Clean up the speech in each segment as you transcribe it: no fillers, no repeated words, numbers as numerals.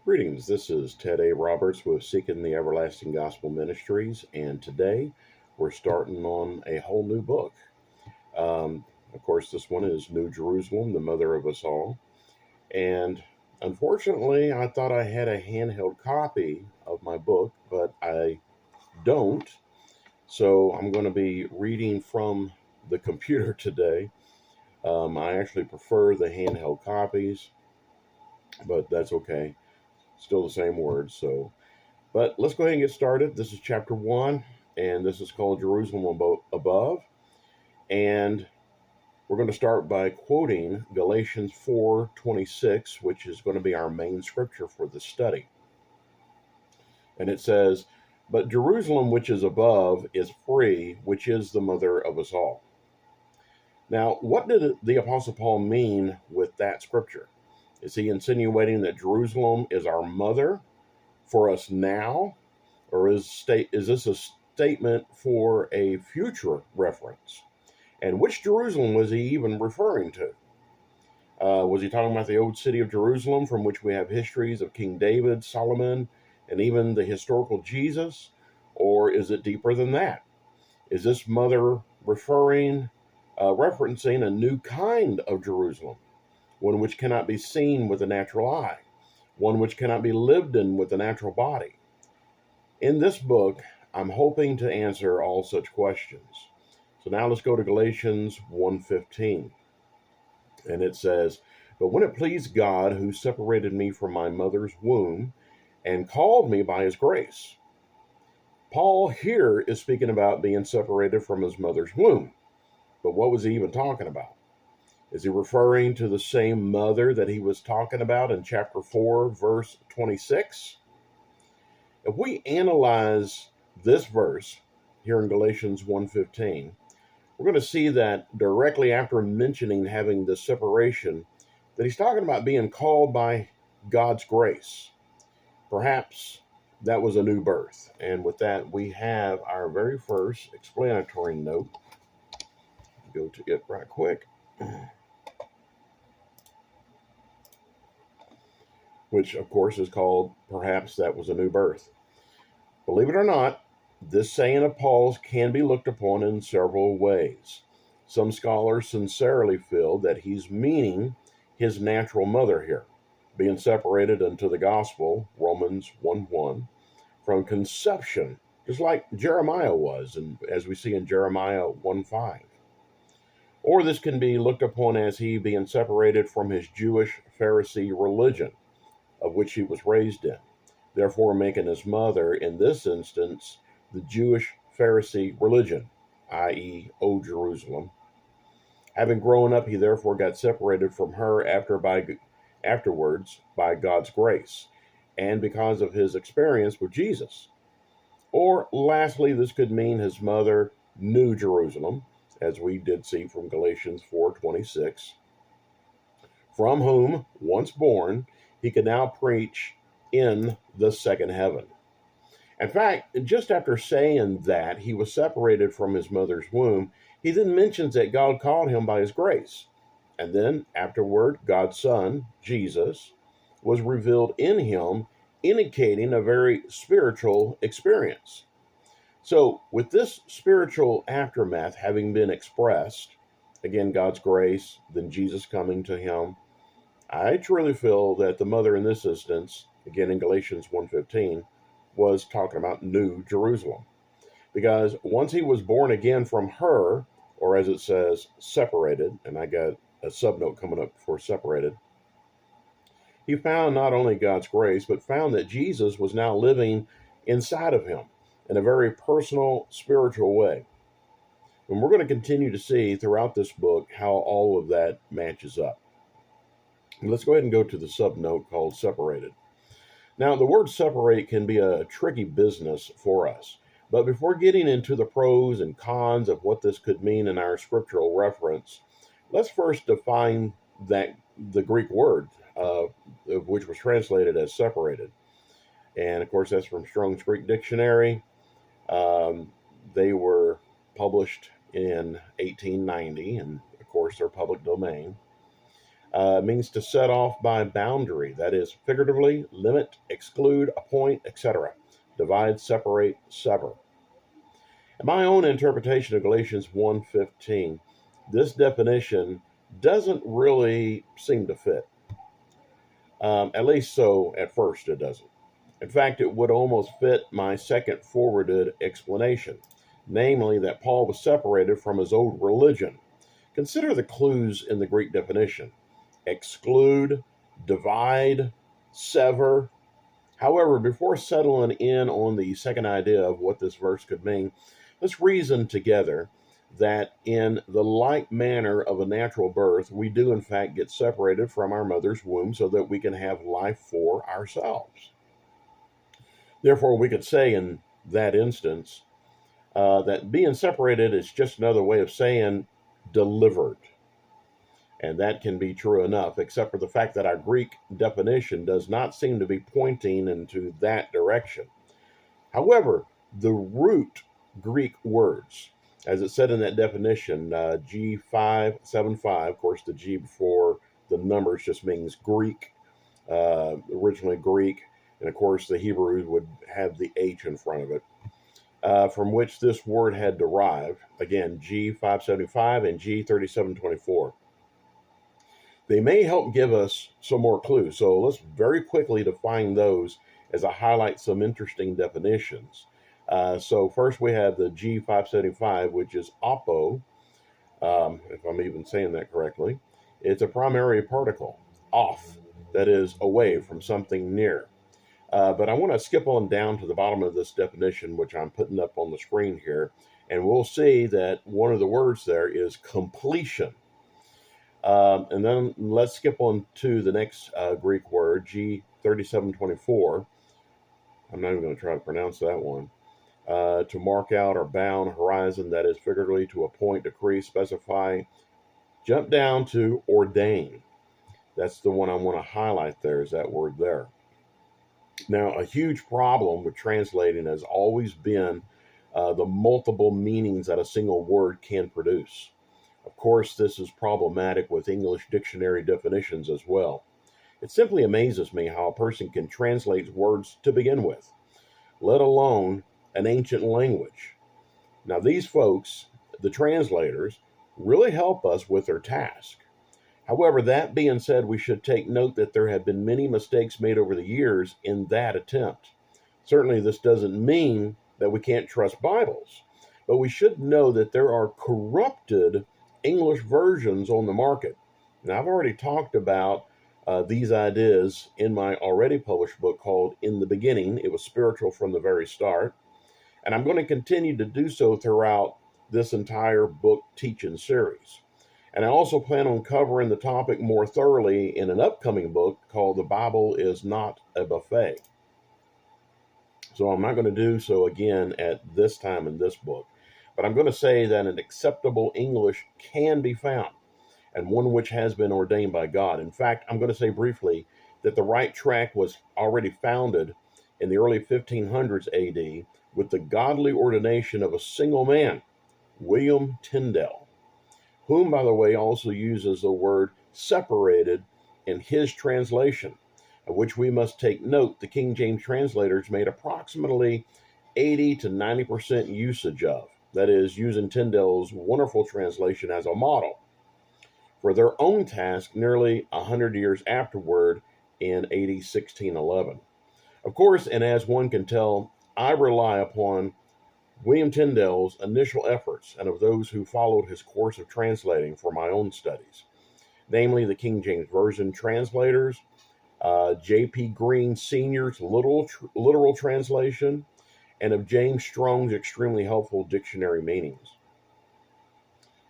Greetings, this is Ted A. Roberts with Seeking the Everlasting Gospel Ministries, and today we're starting on a whole new book. Of course, this one is New Jerusalem, the Mother of Us All. And unfortunately, I thought I had a handheld copy of my book, but I don't. So I'm going to be reading from the computer today. I actually prefer the handheld copies, but that's okay. Still the same words. But let's go ahead and get started. This is chapter 1, and this is called Jerusalem Above. And we're going to start by quoting Galatians 4:26, which is going to be our main scripture for the study. And it says, "But Jerusalem which is above is free, which is the mother of us all." Now, what did the Apostle Paul mean with that scripture? Is he insinuating that Jerusalem is our mother for us now, or is this a statement for a future reference? And which Jerusalem was he even referring to? Was he talking about the old city of Jerusalem, from which we have histories of King David, Solomon, and even the historical Jesus? Or is it deeper than that? Is this mother referencing a new kind of Jerusalem, one which cannot be seen with the natural eye, one which cannot be lived in with the natural body? In this book, I'm hoping to answer all such questions. So now let's go to Galatians 1:15. And it says, "But when it pleased God, who separated me from my mother's womb and called me by his grace." Paul here is speaking about being separated from his mother's womb. But what was he even talking about? Is he referring to the same mother that he was talking about in chapter 4, verse 26? If we analyze this verse here in Galatians 1:15, we're going to see that directly after mentioning having the separation, that he's talking about being called by God's grace. Perhaps that was a new birth. And with that, we have our very first explanatory note. Go to it right quick. Which, of course, is called "Perhaps That Was a New Birth." Believe it or not, this saying of Paul's can be looked upon in several ways. Some scholars sincerely feel that he's meaning his natural mother here, being separated unto the gospel, Romans 1:1, from conception, just like Jeremiah was, and as we see in Jeremiah 1:5. Or this can be looked upon as he being separated from his Jewish Pharisee religion, of which he was raised in, therefore making his mother, in this instance, the Jewish Pharisee religion, i.e., O Jerusalem. Having grown up, he therefore got separated from her afterwards by God's grace, and because of his experience with Jesus. Or lastly, this could mean his mother, New Jerusalem, as we did see from Galatians 4:26, from whom, once born, he could now preach in the second heaven. In fact, just after saying that he was separated from his mother's womb, he then mentions that God called him by his grace. And then afterward, God's Son, Jesus, was revealed in him, indicating a very spiritual experience. So, with this spiritual aftermath having been expressed, again, God's grace, then Jesus coming to him, I truly feel that the mother in this instance, again in Galatians 1:15, was talking about New Jerusalem. Because once he was born again from her, or as it says, separated, and I got a subnote coming up for separated, he found not only God's grace, but found that Jesus was now living inside of him in a very personal, spiritual way. And we're going to continue to see throughout this book how all of that matches up. Let's go ahead and go to the subnote called separated. Now, the word separate can be a tricky business for us. But before getting into the pros and cons of what this could mean in our scriptural reference, let's first define the Greek word, which was translated as separated. And of course, that's from Strong's Greek Dictionary. They were published in 1890, and of course, they're public domain. Means to set off by boundary, that is, figuratively, limit, exclude, appoint, etc. Divide, separate, sever. In my own interpretation of Galatians 1:15, this definition doesn't really seem to fit. At least so at first it doesn't. In fact, it would almost fit my second forwarded explanation, namely that Paul was separated from his old religion. Consider the clues in the Greek definition: exclude, divide, sever. However, before settling in on the second idea of what this verse could mean, let's reason together that in the like manner of a natural birth, we do in fact get separated from our mother's womb so that we can have life for ourselves. Therefore, we could say in that instance that being separated is just another way of saying delivered. And that can be true enough, except for the fact that our Greek definition does not seem to be pointing into that direction. However, the root Greek words, as it said in that definition, G575, of course, the G before the numbers just means Greek, originally Greek, and of course, the Hebrews would have the H in front of it, from which this word had derived. Again, G575 and G3724. They may help give us some more clues. So let's very quickly define those as I highlight some interesting definitions. So first we have the G575, which is apo, if I'm even saying that correctly. It's a primary particle, off, that is away from something near. But I want to skip on down to the bottom of this definition, which I'm putting up on the screen here, and we'll see that one of the words there is completion. And then let's skip on to the next Greek word, G3724. I'm not even going to try to pronounce that one. To mark out or bound horizon, that is figuratively to appoint, decree, specify. Jump down to ordain. That's the one I want to highlight there, is that word there. Now, a huge problem with translating has always been the multiple meanings that a single word can produce. Of course, this is problematic with English dictionary definitions as well. It simply amazes me how a person can translate words to begin with, let alone an ancient language. Now, these folks, the translators, really help us with their task. However, that being said, we should take note that there have been many mistakes made over the years in that attempt. Certainly, this doesn't mean that we can't trust Bibles, but we should know that there are corrupted English versions on the market. Now, I've already talked about these ideas in my already published book called In the Beginning. It was spiritual from the very start. And I'm going to continue to do so throughout this entire book teaching series. And I also plan on covering the topic more thoroughly in an upcoming book called The Bible is Not a Buffet. So I'm not going to do so again at this time in this book. But I'm going to say that an acceptable English can be found, and one which has been ordained by God. In fact, I'm going to say briefly that the right track was already founded in the early 1500s AD with the godly ordination of a single man, William Tyndale, whom, by the way, also uses the word separated in his translation, of which we must take note the King James translators made approximately 80 to 90% usage of. That is, using Tyndale's wonderful translation as a model for their own task nearly 100 years afterward in AD 1611. Of course, and as one can tell, I rely upon William Tyndale's initial efforts and of those who followed his course of translating for my own studies, namely the King James Version translators, J.P. Green Sr.'s literal translation, and of James Strong's extremely helpful dictionary meanings.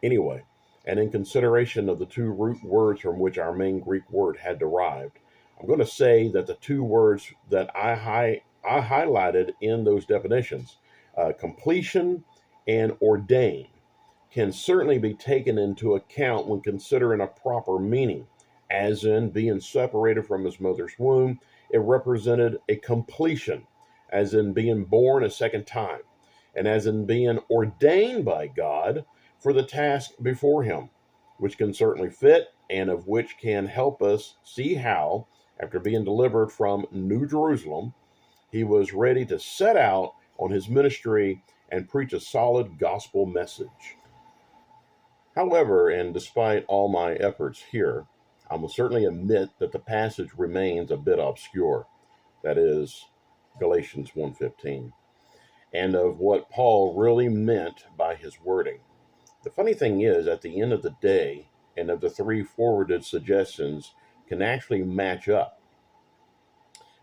Anyway, and in consideration of the two root words from which our main Greek word had derived, I'm going to say that the two words that I highlighted in those definitions, completion and ordain, can certainly be taken into account when considering a proper meaning. As in being separated from his mother's womb, it represented a completion, as in being born a second time, and as in being ordained by God for the task before him, which can certainly fit and of which can help us see how, after being delivered from New Jerusalem, he was ready to set out on his ministry and preach a solid gospel message. However, and despite all my efforts here, I will certainly admit that the passage remains a bit obscure. That is Galatians 1:15, and of what Paul really meant by his wording. The funny thing is, at the end of the day, and of the three forwarded suggestions can actually match up.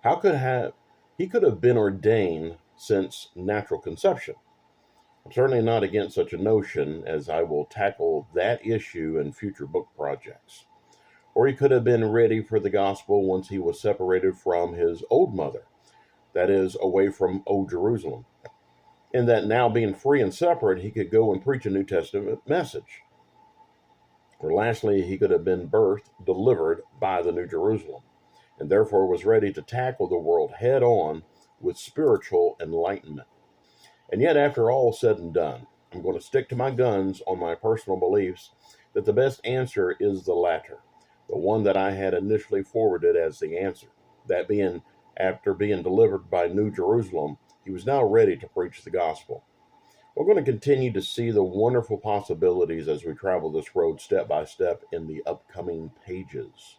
How could he could have been ordained since natural conception? I'm certainly not against such a notion, as I will tackle that issue in future book projects. Or he could have been ready for the gospel once he was separated from his old mother, that is, away from Old Jerusalem, and that now being free and separate, he could go and preach a New Testament message. Or lastly, he could have been delivered by the New Jerusalem, and therefore was ready to tackle the world head on with spiritual enlightenment. And yet, after all said and done, I'm going to stick to my guns on my personal beliefs that the best answer is the latter, the one that I had initially forwarded as the answer. That being, after being delivered by New Jerusalem, he was now ready to preach the gospel. We're going to continue to see the wonderful possibilities as we travel this road step by step in the upcoming pages.